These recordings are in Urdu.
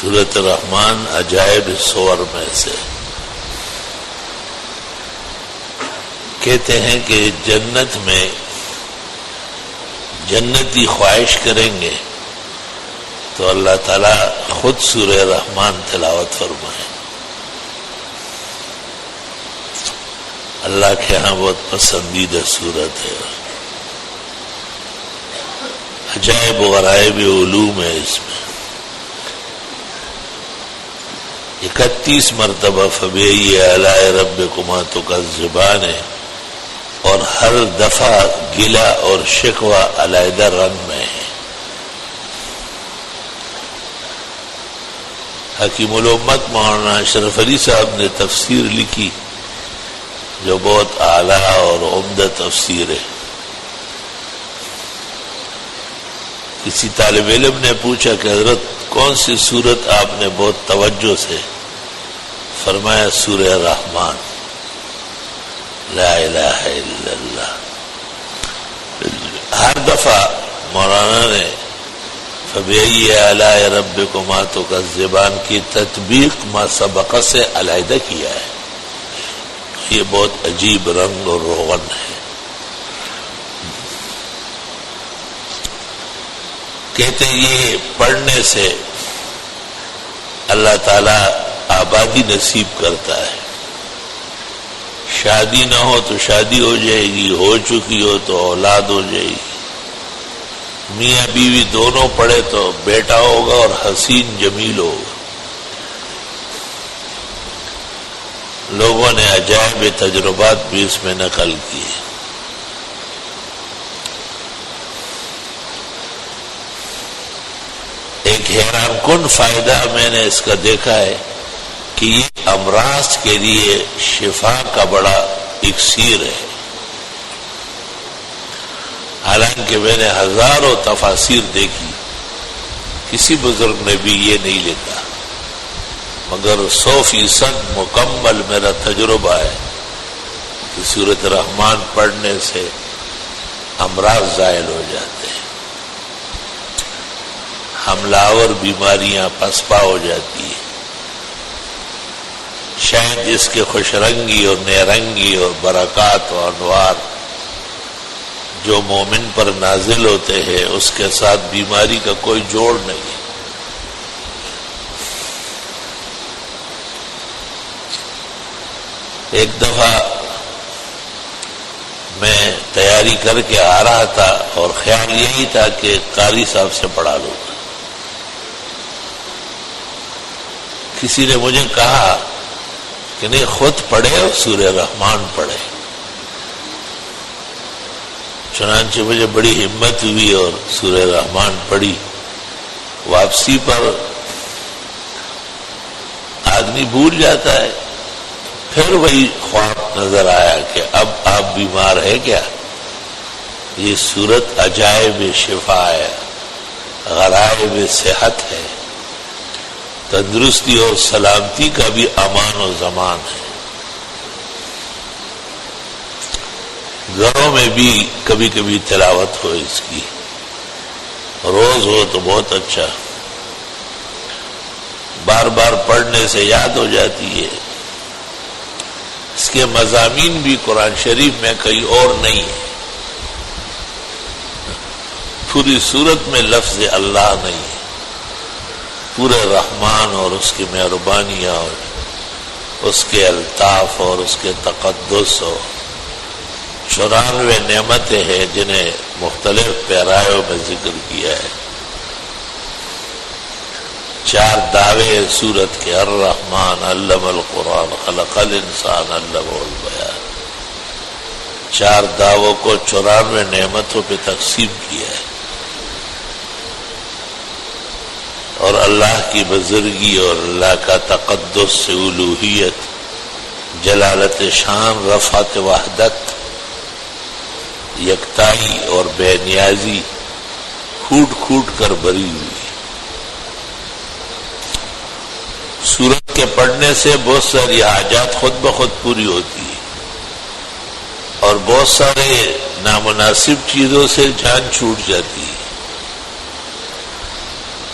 سورۃ الرحمن عجائب سور میں سے کہتے ہیں کہ جنت میں جنتی خواہش کریں گے تو اللہ تعالیٰ خود سورہ رحمان تلاوت فرمائے. اللہ کے ہاں بہت پسندیدہ سورت ہے. عجائب و غرائب علوم ہے اس میں. 31 مرتبہ فبأي آلاء ربكما تكذبان ہے اور ہر دفعہ گلہ اور شکوہ علیحدہ رنگ میں ہے. حکیم الامت مولانا اشرف علی صاحب نے تفسیر لکھی جو بہت اعلیٰ اور عمدہ تفسیر ہے. کسی طالب علم نے پوچھا کہ حضرت کون سی سورت آپ نے بہت توجہ سے؟ فرمایا سورہ رحمان. لا الہ الا اللہ. ہر دفعہ مولانا نے فبأي آلاء ربكما تكذبان کی تطبیق ما سبق سے علیحدہ کیا ہے. یہ بہت عجیب رنگ اور روغن ہے. کہتے ہیں یہ پڑھنے سے اللہ تعالی آبادی نصیب کرتا ہے. شادی نہ ہو تو شادی ہو جائے گی، ہو چکی ہو تو اولاد ہو جائے گی. میاں بیوی دونوں پڑھے تو بیٹا ہوگا اور حسین جمیل ہوگا. لوگوں نے عجائب تجربات بھی اس میں نقل کیے. ایک حیران کن فائدہ میں نے اس کا دیکھا ہے کہ یہ امراض کے لیے شفا کا بڑا اکسیر ہے. حالانکہ میں نے ہزاروں تفاسیر دیکھی، کسی بزرگ نے بھی یہ نہیں لکھا، مگر 100% مکمل میرا تجربہ ہے کہ سورۃ رحمان پڑھنے سے امراض زائل ہو جاتے ہیں، حملہ آور بیماریاں پسپا ہو جاتی ہیں. شاید اس کے خوش رنگی اور نیرنگی اور برکات و انوار جو مومن پر نازل ہوتے ہیں اس کے ساتھ بیماری کا کوئی جوڑ نہیں. ایک دفعہ میں تیاری کر کے آ رہا تھا اور خیال یہی تھا کہ قاری صاحب سے پڑھا لوں گا. کسی نے مجھے کہا کہ نہیں خود پڑھے اور سورہ رحمان پڑھے. چنانچہ مجھے بڑی ہمت ہوئی اور سورہ رحمان پڑھی. واپسی پر آدمی بھول جاتا ہے، پھر وہی خواب نظر آیا کہ اب آپ بیمار ہے کیا. یہ سورت عجائب شفا ہے، غرائب صحت ہے، تندرستی اور سلامتی کا بھی امان و ضمان ہے. گھروں میں بھی کبھی کبھی تلاوت ہو اس کی، روز ہو تو بہت اچھا. بار بار پڑھنے سے یاد ہو جاتی ہے. اس کے مضامین بھی قرآن شریف میں کہیں اور نہیں ہے. پوری سورت میں لفظ اللہ نہیں ہے. پورے رحمان اور اس کی مہربانیاں اور اس کے الطاف اور اس کے تقدس اور 94 نعمتیں ہیں جنہیں مختلف پیرایوں میں ذکر کیا ہے. 4 دعوے سورت کے الرحمن علم القرآن خلق الانسان علمہ البیان. 4 دعووں کو 94 نعمتوں پہ تقسیم کیا ہے. اور اللہ کی بزرگی اور اللہ کا تقدس سے الوہیت، جلالت شان، رفعت وحدت، یکتائی اور بے نیازی کھوٹ کھوٹ کر بری ہوئی. سورت کے پڑھنے سے بہت ساری حاجات خود بخود پوری ہوتی ہے اور بہت سارے نامناسب چیزوں سے جان چھوٹ جاتی ہے.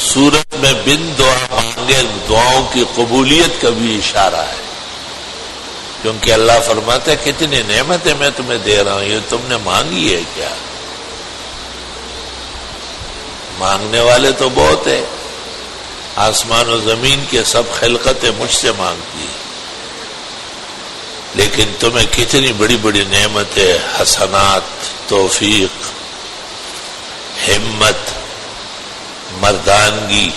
سورت میں بن دعا مانگنے آگے دعاؤں کی قبولیت کا بھی اشارہ ہے، کیونکہ اللہ فرماتا ہے کتنی نعمتیں میں تمہیں دے رہا ہوں، یہ تم نے مانگی ہے کیا؟ مانگنے والے تو بہت ہیں، آسمان و زمین کے سب خلقتیں مجھ سے مانگتی ہیں، لیکن تمہیں کتنی بڑی بڑی نعمتیں، حسنات، توفیق، ہمت، مردانگی،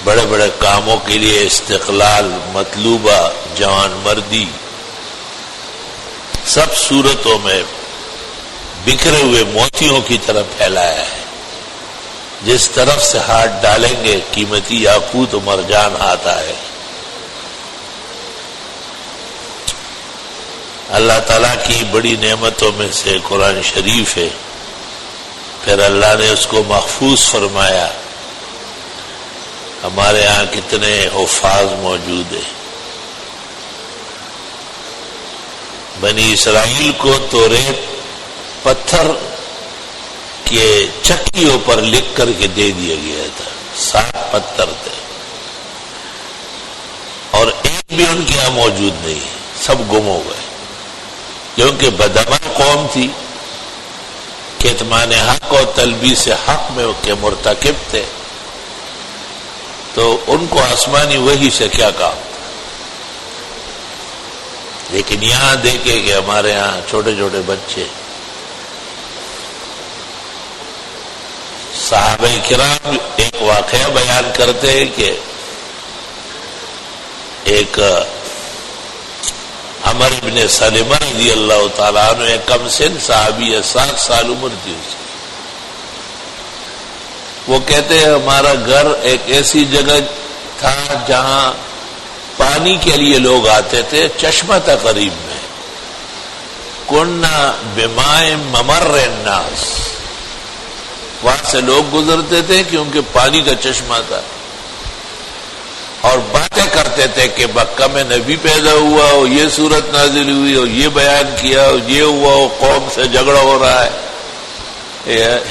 بڑے بڑے کاموں کے لیے استقلال، مطلوبہ جوان مردی، سب صورتوں میں بکھرے ہوئے موتیوں کی طرح پھیلایا ہے، جس طرف سے ہاتھ ڈالیں گے قیمتی یاقوت و مرجان آتا ہے۔ اللہ تعالیٰ کی بڑی نعمتوں میں سے قرآن شریف ہے، پھر اللہ نے اس کو محفوظ فرمایا۔ ہمارے ہاں کتنے حفاظ موجود ہیں۔ بنی اسرائیل کو توریت پتھر کے چکیوں پر لکھ کر کے دے دیا گیا تھا، 7 پتھر تھے، اور ایک بھی ان کے یہاں موجود نہیں، سب گم ہو گئے، کیونکہ بدعمل قوم تھی، کتمان حق اور تلبیس حق میں کے مرتکب تھے، تو ان کو آسمانی وحی سے کیا کام تھا۔ لیکن یہاں دیکھے کہ ہمارے ہاں چھوٹے چھوٹے بچے، صحابہ کرام ایک واقعہ بیان کرتے ہیں کہ ایک عمر بن سلمہ رضی اللہ تعالیٰ عنہ ایک کم سن صحابی ہے، 7 سال عمر تھی اس کی۔ وہ کہتے ہیں ہمارا گھر ایک ایسی جگہ تھا جہاں پانی کے لیے لوگ آتے تھے، چشمہ تھا قریب میں، کننا بماء ممر الناس، وہاں سے لوگ گزرتے تھے کیونکہ پانی کا چشمہ تھا، اور باتیں کرتے تھے کہ مکہ میں نبی پیدا ہوا ہو، یہ صورت نازل ہوئی ہو، یہ بیان کیا ہو، یہ ہوا ہو، قوم سے جھگڑا ہو رہا ہے،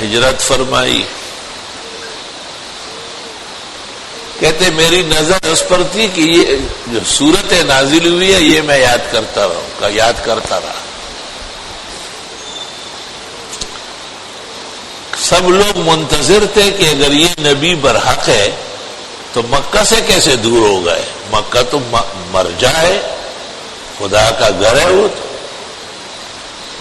ہجرت فرمائی۔ کہتے میری نظر اس پر تھی کہ یہ جو صورت نازل ہوئی ہے یہ میں یاد کرتا رہا۔ سب لوگ منتظر تھے کہ اگر یہ نبی برحق ہے تو مکہ سے کیسے دور ہو گئے، مکہ تو مرجع ہے، خدا کا گھر ہے وہ تو۔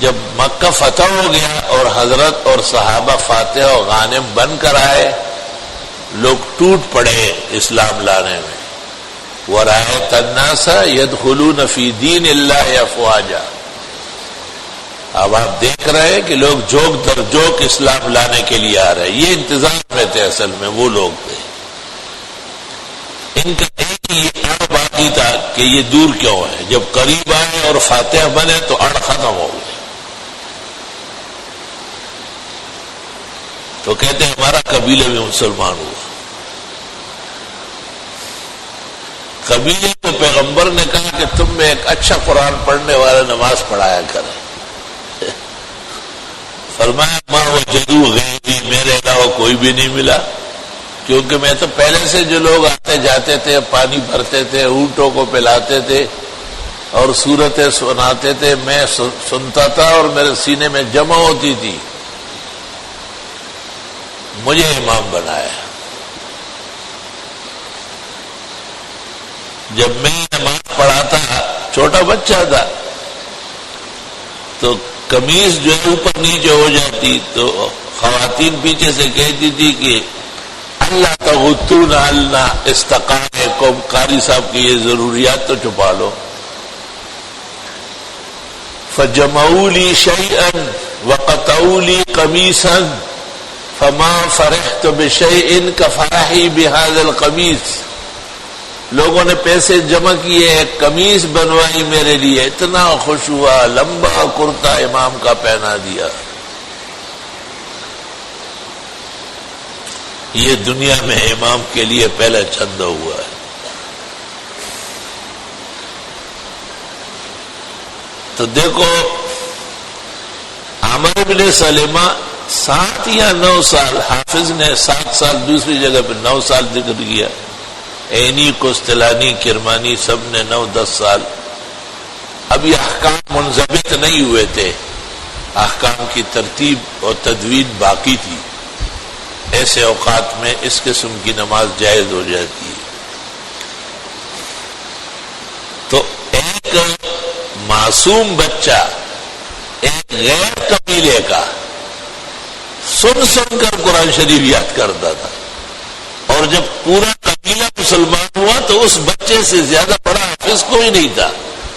جب مکہ فتح ہو گیا اور حضرت اور صحابہ فاتح و غانم بن کر آئے، لوگ ٹوٹ پڑے اسلام لانے میں۔ وَرَأَيْتَ النَّاسَ يَدْخُلُونَ فِي دِينِ اللَّهِ أَفْوَاجًا، اب آپ دیکھ رہے ہیں کہ لوگ جوک در جوک اسلام لانے کے لیے آ رہے ہیں۔ یہ انتظار میں تھے، اصل میں وہ لوگ تھے، ان کا ایک ہی اڑ باقی تھا کہ یہ دور کیوں ہے۔ جب قریب آئے اور فاتح بنے تو اڑ ختم ہو گئے۔ تو کہتے ہیں ہمارا قبیلہ بھی مسلمان ہوا۔ قبیلے کو پیغمبر نے کہا کہ تم میں ایک اچھا قرآن پڑھنے والا نماز پڑھایا کرے۔ فرمایا ماں وجدوا غیری، میرے علاوہ کوئی بھی نہیں ملا، کیونکہ میں تو پہلے سے جو لوگ آتے جاتے تھے، پانی بھرتے تھے، اونٹوں کو پلاتے تھے اور سورتیں سناتے تھے، میں سنتا تھا اور میرے سینے میں جمع ہوتی تھی، مجھے امام بنایا۔ جب میں نماز پڑھاتا چھوٹا بچہ تھا تو قمیض جو ہے اوپر نیچے ہو جاتی، تو خواتین پیچھے سے کہتی تھی کہ اللہ تغطون عنا استقامکم، قاری صاحب کی یہ ضروریات تو چھپا لو۔ فجمعوا لی شیئا وقطعوا لی قمیصا فما فرحت بشیء کفرحی بهذا القمیص، لوگوں نے پیسے جمع کیے، ایک قمیص بنوائی میرے لیے، اتنا خوش ہوا، لمبا کرتا امام کا پہنا دیا۔ یہ دنیا میں امام کے لیے پہلا چندہ ہوا ہے۔ تو دیکھو عمر بن سلمہ 7 یا 9 سال، حافظ نے 7 سال، دوسری جگہ پہ 9 سال ذکر کیا، عینی کوستلانی کرمانی سب نے 9-10 سال. اب یہ احکام منضبط نہیں ہوئے تھے، احکام کی ترتیب اور تدوین باقی تھی. ایسے اوقات میں اس قسم کی نماز جائز ہو جاتی ہے. تو ایک معصوم بچہ ایک غیر قبیلے کا سن کر قرآن شریف یاد کرتا تھا، اور جب پورا قبیلہ مسلمان ہوا تو اس بچے سے زیادہ بڑا حافظ کوئی نہیں تھا،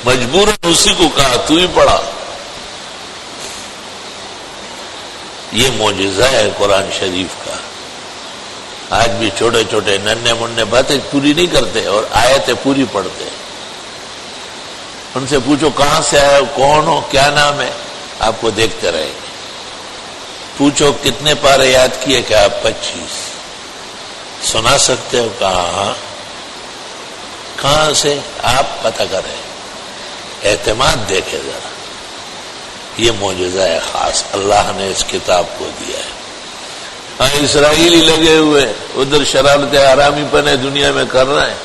مجبوراً اسی کو کہا تو ہی پڑھا. یہ معجزہ ہے قرآن شریف کا. آج بھی چھوٹے چھوٹے ننھے منھے باتیں پوری نہیں کرتے اور آیتیں پوری پڑھتے. ان سے پوچھو کہاں سے آئے ہو، کون ہو، کیا نام ہے، آپ کو دیکھتے رہیں گے. پوچھو کتنے پارے یاد کیے کہ آپ 25. سنا سکتے ہو، کہاں، کہاں سے، آپ پتہ کریں. اعتماد دیکھے ذرا. یہ معجزہ ہے خاص، اللہ نے اس کتاب کو دیا ہے. اسرائیلی لگے ہوئے ادھر شرارت حرامی پنے دنیا میں کر رہے ہیں،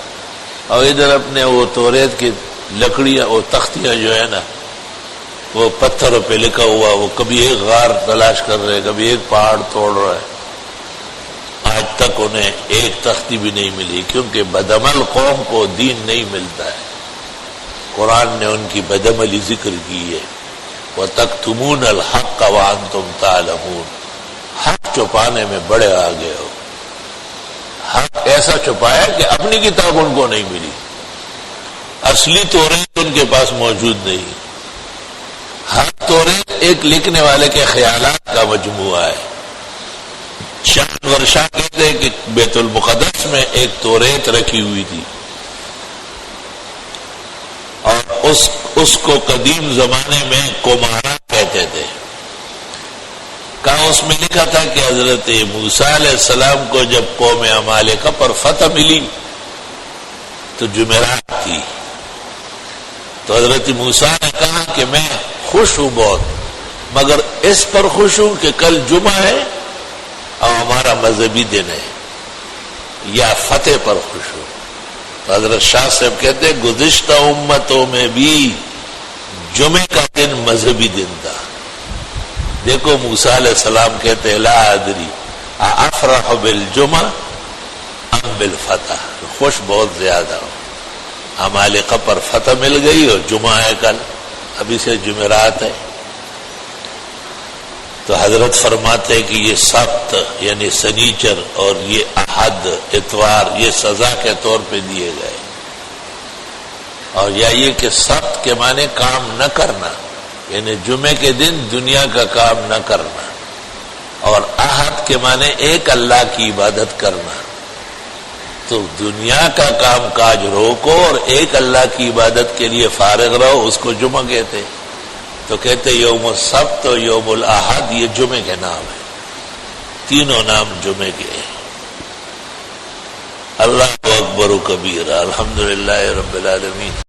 اور ادھر اپنے وہ توریت کی لکڑیاں، وہ تختیاں جو ہے نا، وہ پتھروں پہ لکھا ہوا، وہ کبھی ایک غار تلاش کر رہے، کبھی ایک پہاڑ توڑ رہے. آج تک انہیں ایک تختی بھی نہیں ملی، کیونکہ بدعمل قوم کو دین نہیں ملتا ہے. قرآن نے ان کی بدعملی ذکر کی ہے. وَتَكْتُمُونَ الْحَقَّ وَأَنْتُمْ تَعْلَمُونَ. حق چھپانے میں بڑے آگے ہو. حق ایسا چھپایا کہ اپنی کتاب ان کو نہیں ملی، اصلی توریت ان کے پاس موجود نہیں. حق توریت ایک لکھنے والے کے خیالات کا مجموعہ ہے. شان ورشا کہتے ہیں کہ بیت المقدس میں ایک توریت رکھی ہوئی تھی، اور اس کو قدیم زمانے میں کومارا کہتے تھے. کہا اس میں لکھا تھا کہ حضرت موسیٰ علیہ السلام کو جب قوم عمالقہ پر فتح ملی تو جمعرات تھی، تو حضرت موسیٰ نے کہا کہ میں خوش ہوں بہت، مگر اس پر خوش ہوں کہ کل جمعہ ہے اور ہمارا مذہبی دن ہے، یا فتح پر خوش ہوں. تو حضرت شاہ صاحب کہتے ہیں گزشتہ امتوں میں بھی جمعے کا دن مذہبی دن تھا. دیکھو موسیٰ علیہ السلام کہتے لا ادری افرح بالجمعہ ام بالفتح، خوش بہت زیادہ ہوں. عمالقہ پر فتح مل گئی اور جمعہ ہے کل، ابھی سے جمعرات ہے. تو حضرت فرماتے ہیں کہ یہ سبت یعنی سنیچر اور یہ احد اتوار یہ سزا کے طور پہ دیے گئے. اور یا یہ کہ سبت کے معنی کام نہ کرنا، یعنی جمعے کے دن دنیا کا کام نہ کرنا، اور احد کے معنی ایک اللہ کی عبادت کرنا. تو دنیا کا کام کاج روکو اور ایک اللہ کی عبادت کے لیے فارغ رہو، اس کو جمعہ کہتے. تو کہتے یوم السبت و یوم الاحد یہ جمعے کے نام ہیں، تینوں نام جمعے کے ہیں. اللہ اکبر و کبیرہ. الحمدللہ رب العالمین.